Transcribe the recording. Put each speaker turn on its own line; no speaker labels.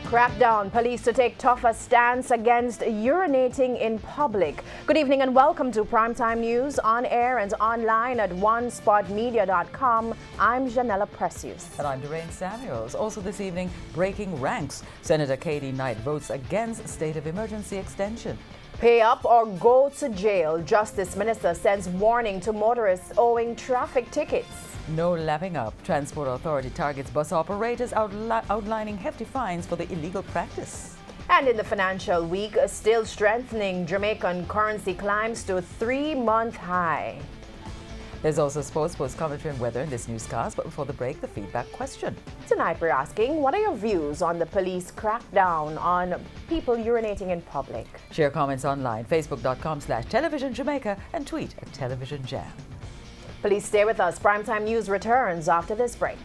Crackdown. Police to take tougher stance against urinating in public. Good evening and welcome to Primetime News on air and online at onespotmedia.com. I'm Janella Precious.
And I'm Doreen Samuels. Also this evening, breaking ranks. Senator Katie Knight votes against state of emergency extension.
Pay up or go to jail. Justice Minister sends warning to motorists owing traffic tickets.
No lapping up. Transport Authority targets bus operators, outlining hefty fines for the illegal practice.
And in the financial week, still strengthening, Jamaican currency climbs to a 3-month high.
There's also sports, post commentary and weather in this newscast, but before the break, the feedback question.
Tonight we're asking, what are your views on the police crackdown on people urinating in public?
Share comments online, facebook.com/Television Jamaica and tweet @Television Jam.
Please stay with us. Primetime News returns after this break.